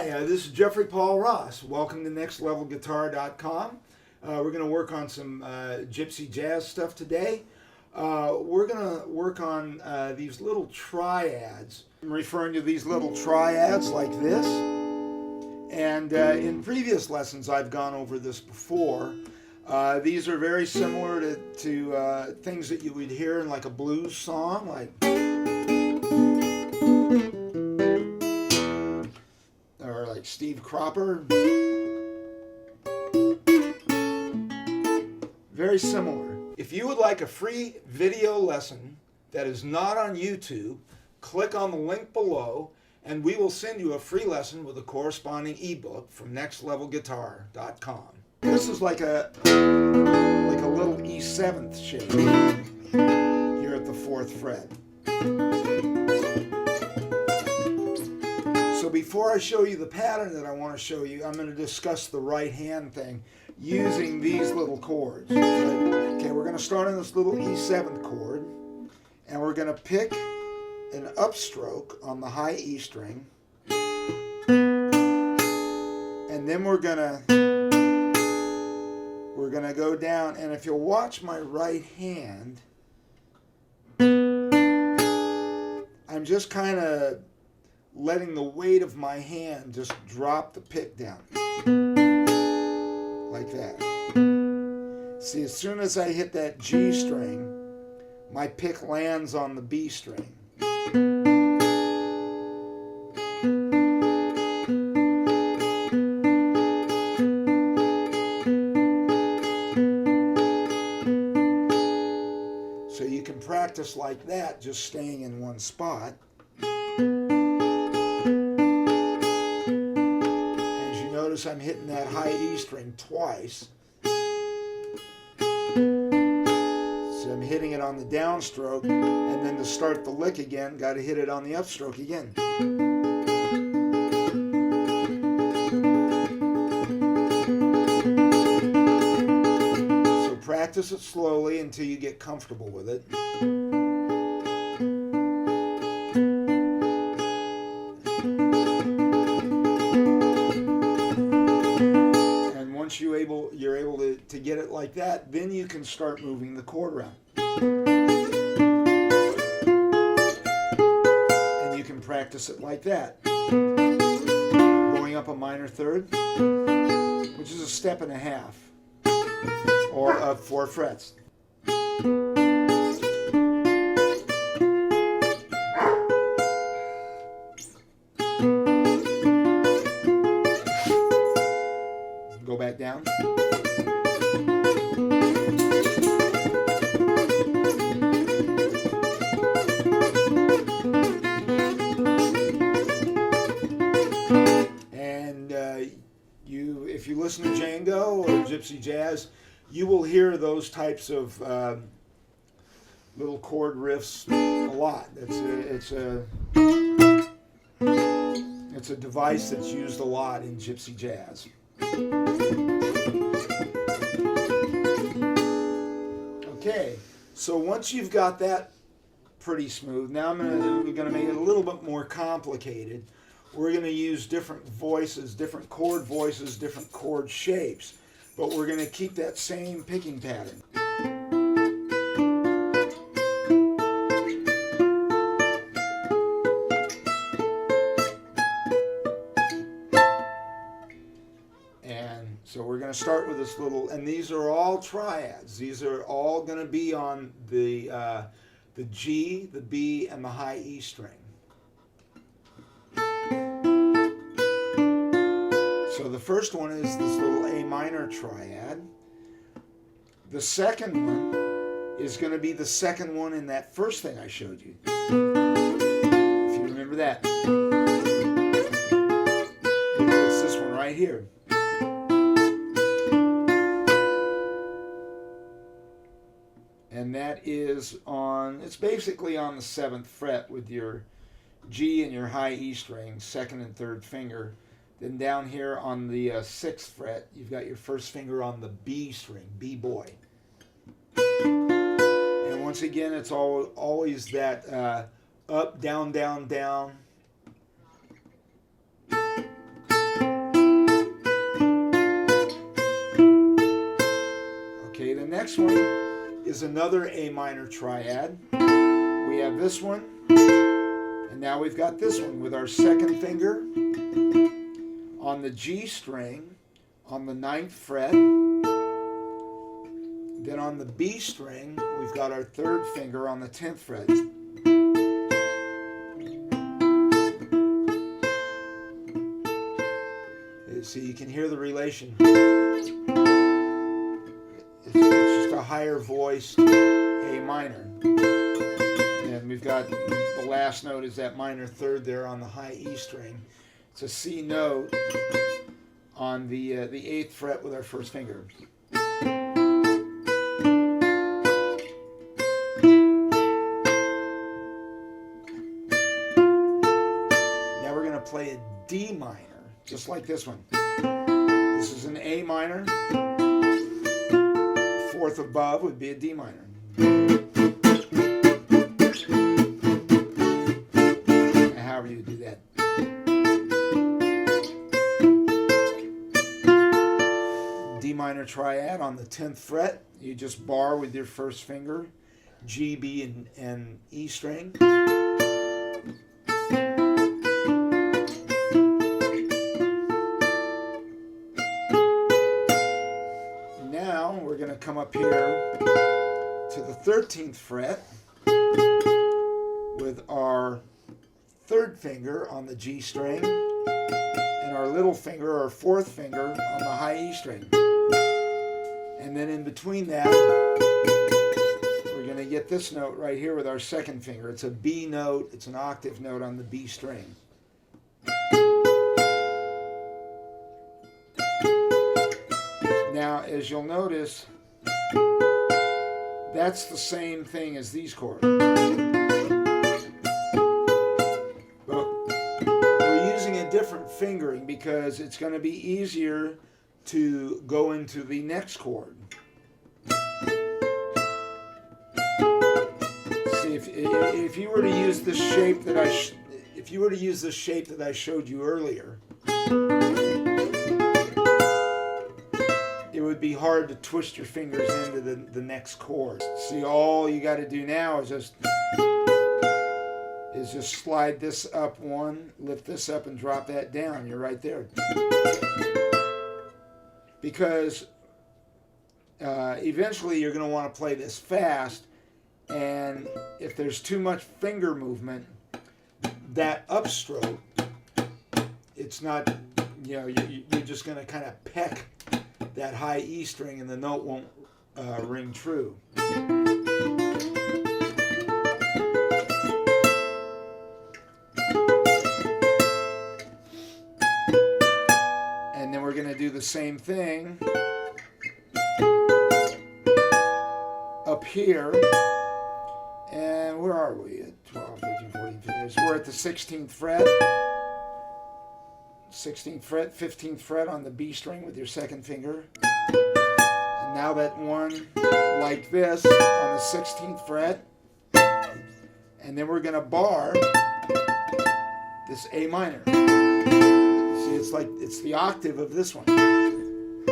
Hi, this is Jeffrey Paul Ross. Welcome to nextlevelguitar.com. We're going to work on some gypsy jazz stuff today. We're going to work on these little triads. I'm referring to these little triads like this. And in previous lessons I've gone over this before. These are very similar to things that you would hear in like a blues song, like Steve Cropper. Very similar. If you would like a free video lesson that is not on YouTube, click on the link below and we will send you a free lesson with a corresponding ebook from nextlevelguitar.com. This is like a little E7th shape here at the 4th fret. So before I show you the pattern that I want to show you, I'm going to discuss the right hand thing using these little chords. Okay, we're going to start on this little E7th chord, and we're going to pick an upstroke on the high E string, and then we're going to go down, and if you'll watch my right hand, I'm just kind of letting the weight of my hand just drop the pick down. Like that. See, as soon as I hit that G string, my pick lands on the B string. So you can practice like that, just staying in one spot. I'm hitting that high E string twice. So I'm hitting it on the downstroke, and then to start the lick again, got to hit it on the upstroke again. So practice it slowly until you get comfortable with it. You're able to get it like that, then you can start moving the chord around. And you can practice it like that. Going up a minor third, which is a step and a half, or 4 frets. Go back down. And if you listen to Django or Gypsy jazz, you will hear those types of little chord riffs a lot. It's a device that's used a lot in Gypsy jazz. Okay, so once you've got that pretty smooth, now we're going to make it a little bit more complicated. We're going to use different voices, different chord voices, different chord shapes, but we're going to keep that same picking pattern. So we're going to start with this little, and these are all triads. These are all going to be on the G, the B, and the high E string. So the first one is this little A minor triad. The second one is going to be the second one in that first thing I showed you. If you remember that. It's this one right here. And that is it's basically on the 7th fret with your G and your high E string, 2nd and 3rd finger. Then down here on the 6th fret, you've got your 1st finger on the B string, B boy. And once again, it's always that up, down, down, down. next one is another A minor triad. We have this one, and now we've got this one with our second finger on the G string on the 9th fret. Then on the B string, we've got our third finger on the 10th fret. So you can hear the relation. It's just a higher voiced A minor. And we've got the last note is that minor third there on the high E string. It's a C note on the 8th fret with our first finger. Now we're going to play a D minor, just like this one. This is an A minor. Fourth above would be a D minor. However you do that. D minor triad on the 10th fret. You just bar with your first finger, G, B, and E string. Now we're going to come up here to the 13th fret with our third finger on the G string and our little finger, our fourth finger, on the high E string. And then in between that, we're going to get this note right here with our second finger. It's a B note. It's an octave note on the B string. Now, as you'll notice, that's the same thing as these chords. But we're using a different fingering because it's going to be easier to go into the next chord. See, if you were to use this shape that I showed you earlier, it would be hard to twist your fingers into the next chord. See, all you got to do now is just slide this up one, lift this up, and drop that down. You're right there. Because eventually you're going to want to play this fast, and if there's too much finger movement, that upstroke, it's not, you're just going to kind of peck that high E string and the note won't ring true. And then we're going to do the same thing up here. And where are we? At 12, 13, 14, 15. We're at the 16th fret. 16th fret, 15th fret on the B string with your second finger. And now that one like this on the 16th fret. And then we're going to bar this A minor. See, it's the octave of this one. And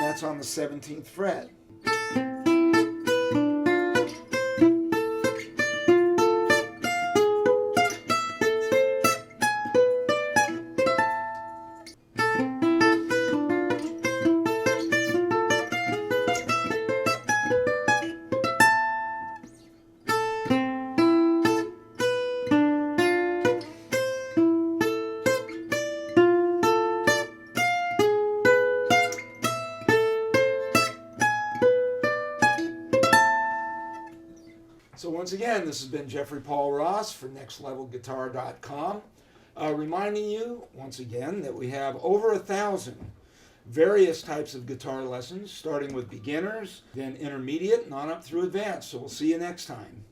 that's on the 17th fret. So once again, this has been Jeffrey Paul Ross for nextlevelguitar.com, reminding you once again that we have over 1,000 various types of guitar lessons, starting with beginners, then intermediate, and on up through advanced. So we'll see you next time.